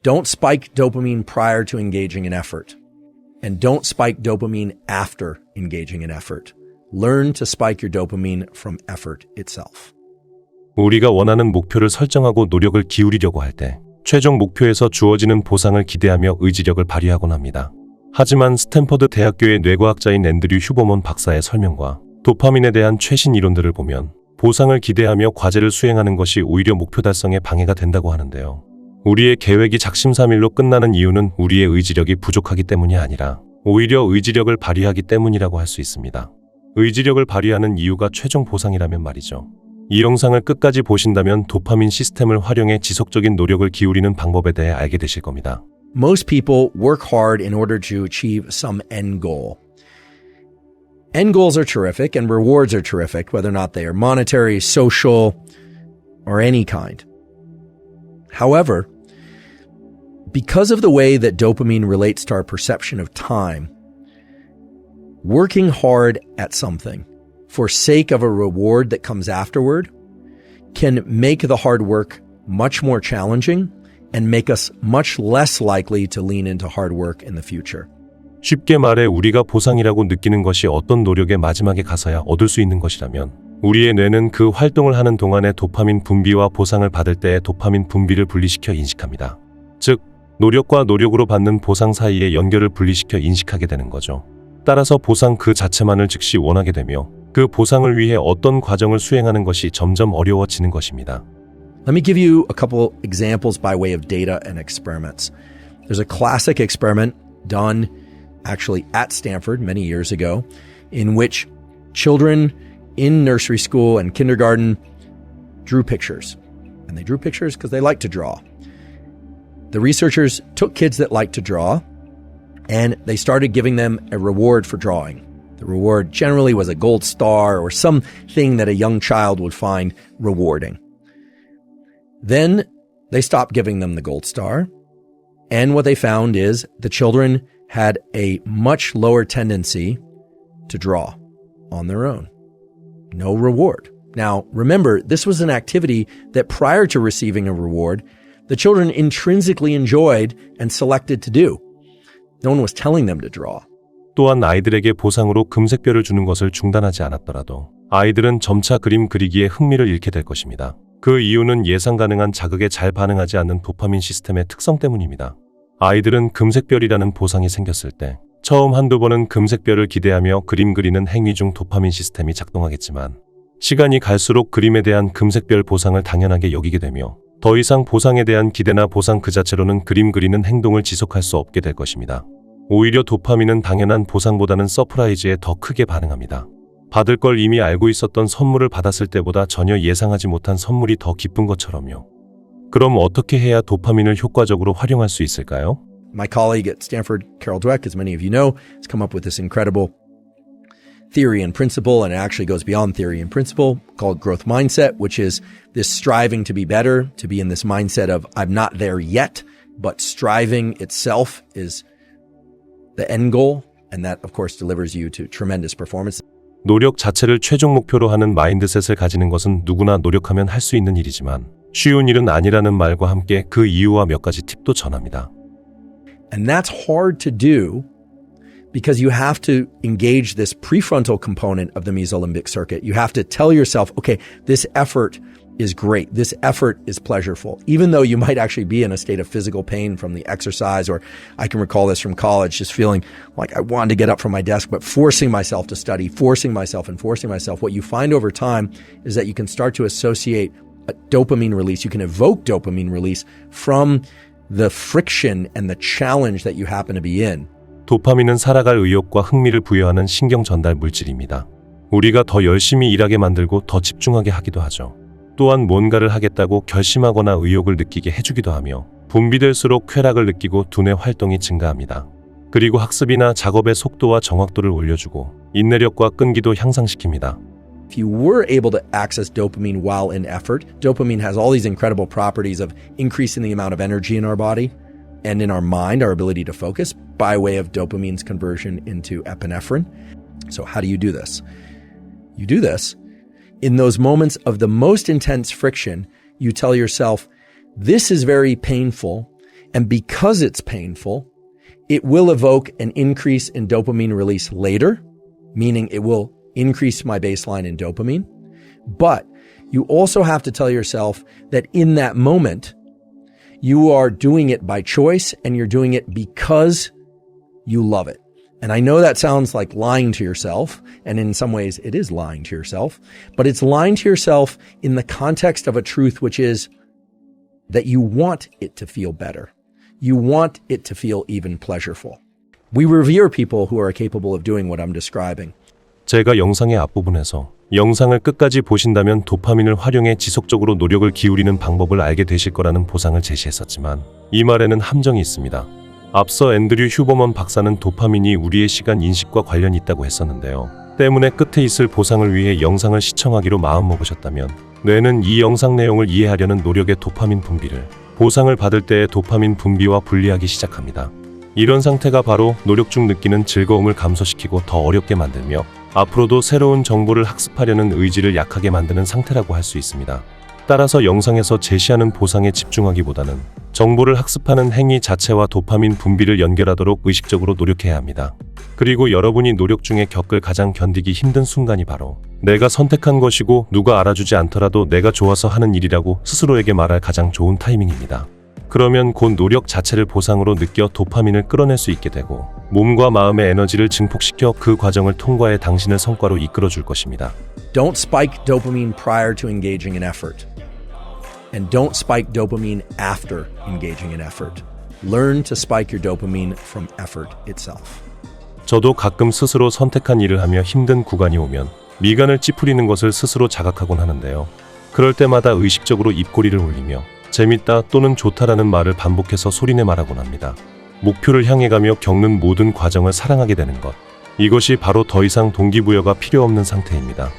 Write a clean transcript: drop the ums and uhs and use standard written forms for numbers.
Don't spike dopamine prior to engaging in effort. And don't spike dopamine after engaging in effort. Learn to spike your dopamine from effort itself. 우리가 원하는 목표를 설정하고 노력을 기울이려고 할 때 최종 목표에서 주어지는 보상을 기대하며 의지력을 발휘하곤 합니다. 하지만 스탠포드 대학교의 뇌과학자인 앤드류 휴버먼 박사의 설명과 도파민에 대한 최신 이론들을 보면 보상을 기대하며 과제를 수행하는 것이 오히려 목표 달성에 방해가 된다고 하는데요. 우리의 계획이 작심삼일로 끝나는 이유는 우리의 의지력이 부족하기 때문이 아니라 오히려 의지력을 발휘하기 때문이라고 할 수 있습니다. 의지력을 발휘하는 이유가 최종 보상이라면 말이죠. 이 영상을 끝까지 보신다면 도파민 시스템을 활용해 지속적인 노력을 기울이는 방법에 대해 알게 되실 겁니다. Most people work hard in order to achieve some end goal. End goals are terrific and rewards are terrific, whether or not they are monetary, social, or any kind. However, because of the way that dopamine relates to our perception of time, working hard at something for sake of a reward that comes afterward can make the hard work much more challenging and make us much less likely to lean into hard work in the future. 쉽게 말해 우리가 보상이라고 느끼는 것이 어떤 노력의 마지막에 가서야 얻을 수 있는 것이라면 우리의 뇌는 그 활동을 하는 동안의 도파민 분비와 보상을 받을 때의 도파민 분비를 분리시켜 인식합니다. 즉, 노력과 노력으로 받는 보상 사이의 연결을 분리시켜 인식하게 되는 거죠. 따라서 보상 그 자체만을 즉시 원하게 되며 그 보상을 위해 어떤 과정을 수행하는 것이 점점 어려워지는 것입니다. Let me give you a couple examples by way of data and experiments. There's a classic experiment done actually at Stanford many years ago in which children in nursery school and kindergarten drew pictures. And they drew pictures because they like to draw. The researchers took kids that like to draw and they started giving them a reward for drawing. The reward generally was a gold star or something that a young child would find rewarding. Then they stopped giving them the gold star. And what they found is the children had a much lower tendency to draw on their own. No reward. Now, remember, this was an activity that prior to receiving a reward, the children intrinsically enjoyed and selected to do. No one was telling them to draw. 또한 아이들에게 보상으로 금색별을 주는 것을 중단하지 않았더라도 아이들은 점차 그림 그리기에 흥미를 잃게 될 것입니다. 그 이유는 예상 가능한 자극에 잘 반응하지 않는 도파민 시스템의 특성 때문입니다. 아이들은 금색별이라는 보상이 생겼을 때 처음 한두 번은 금색별을 기대하며 그림 그리는 행위 중 도파민 시스템이 작동하겠지만 시간이 갈수록 그림에 대한 금색별 보상을 당연하게 여기게 되며 더 이상 보상에 대한 기대나 보상 그 자체로는 그림 그리는 행동을 지속할 수 없게 될 것입니다. 오히려 도파민은 당연한 보상보다는 서프라이즈에 더 크게 반응합니다. 받을 걸 이미 알고 있었던 선물을 받았을 때보다 전혀 예상하지 못한 선물이 더 기쁜 것처럼요. 그럼 어떻게 해야 도파민을 효과적으로 활용할 수 있을까요? My colleague at Stanford, Carol Dweck, as many of you know, has come up with this incredible theory and principle, and it actually goes beyond theory and principle, called growth mindset, which is this striving to be better, to be in this mindset of I'm not there yet, but striving itself is the end goal, and that, of course, delivers you to tremendous performance. 노력 자체를 최종 목표로 하는 마인드셋을 가지는 것은 누구나 노력하면 할 수 있는 일이지만 쉬운 일은 아니라는 말과 함께 그 이유와 몇 가지 팁도 전합니다. And that's hard to do because you have to engage this prefrontal component of the mesolimbic circuit. You have to tell yourself, okay, this effort is great. This effort is pleasurable, even though you might actually be in a state of physical pain from the exercise, or I can recall this from college, just feeling like I wanted to get up from my desk, but forcing myself to study, forcing myself. What you find over time is that you can start to associate a dopamine release. You can evoke dopamine release from the friction and the challenge that you happen to be in. 도파민은 살아갈 의욕과 흥미를 부여하는 신경 전달 물질입니다. 우리가 더 열심히 일하게 만들고 더 집중하게 하기도 하죠. 또한 뭔가를 하겠다고 결심하거나 의욕을 느끼게 해주기도 하며 분비될수록 쾌락을 느끼고 두뇌 활동이 증가합니다. 그리고 학습이나 작업의 속도와 정확도를 올려주고 인내력과 끈기도 향상시킵니다. If you were able to access dopamine while in effort, dopamine has all these incredible properties of increasing the amount of energy in our body and in our mind, our ability to focus by way of dopamine's conversion into epinephrine. So how do you do this? You do this in those moments of the most intense friction. You tell yourself, this is very painful And because it's painful, it will evoke an increase in dopamine release later, meaning it will increase my baseline in dopamine. But you also have to tell yourself that in that moment, you are doing it by choice and you're doing it because you love it. And I know that sounds like lying to yourself, and in some ways it is lying to yourself, but it's lying to yourself in the context of a truth, which is that you want it to feel better. You want it to feel even pleasureful. We revere people who are capable of doing what I'm describing. 제가 영상의 앞부분에서 영상을 끝까지 보신다면 도파민을 활용해 지속적으로 노력을 기울이는 방법을 알게 되실 거라는 보상을 제시했었지만 이 말에는 함정이 있습니다. 앞서 앤드류 휴버먼 박사는 도파민이 우리의 시간 인식과 관련이 있다고 했었는데요. 때문에 끝에 있을 보상을 위해 영상을 시청하기로 마음먹으셨다면 뇌는 이 영상 내용을 이해하려는 노력의 도파민 분비를 보상을 받을 때의 도파민 분비와 분리하기 시작합니다. 이런 상태가 바로 노력 중 느끼는 즐거움을 감소시키고 더 어렵게 만들며 앞으로도 새로운 정보를 학습하려는 의지를 약하게 만드는 상태라고 할 수 있습니다. 따라서 영상에서 제시하는 보상에 집중하기보다는 정보를 학습하는 행위 자체와 도파민 분비를 연결하도록 의식적으로 노력해야 합니다. 그리고 여러분이 노력 중에 겪을 가장 견디기 힘든 순간이 바로 내가 선택한 것이고 누가 알아주지 않더라도 내가 좋아서 하는 일이라고 스스로에게 말할 가장 좋은 타이밍입니다. 그러면 곧 노력 자체를 보상으로 느껴 도파민을 끌어낼 수 있게 되고 몸과 마음의 에너지를 증폭시켜 그 과정을 통과해 당신을 성과로 이끌어 줄 것입니다. Don't spike dopamine prior to engaging in effort. And don't spike dopamine after engaging in effort. Learn to spike your dopamine from effort itself. 저도 가끔 스스로 선택한 일을 하며 힘든 구간이 오면 미간을 찌푸리는 것을 스스로 자각하곤 하는데요. 그럴 때마다 의식적으로 입꼬리를 올리며 재밌다 또는 좋다라는 말을 반복해서 소리내 말하곤 합니다. 목표를 향해 가며 겪는 모든 과정을 사랑하게 되는 것. 이것이 바로 더 이상 동기부여가 필요 없는 상태입니다.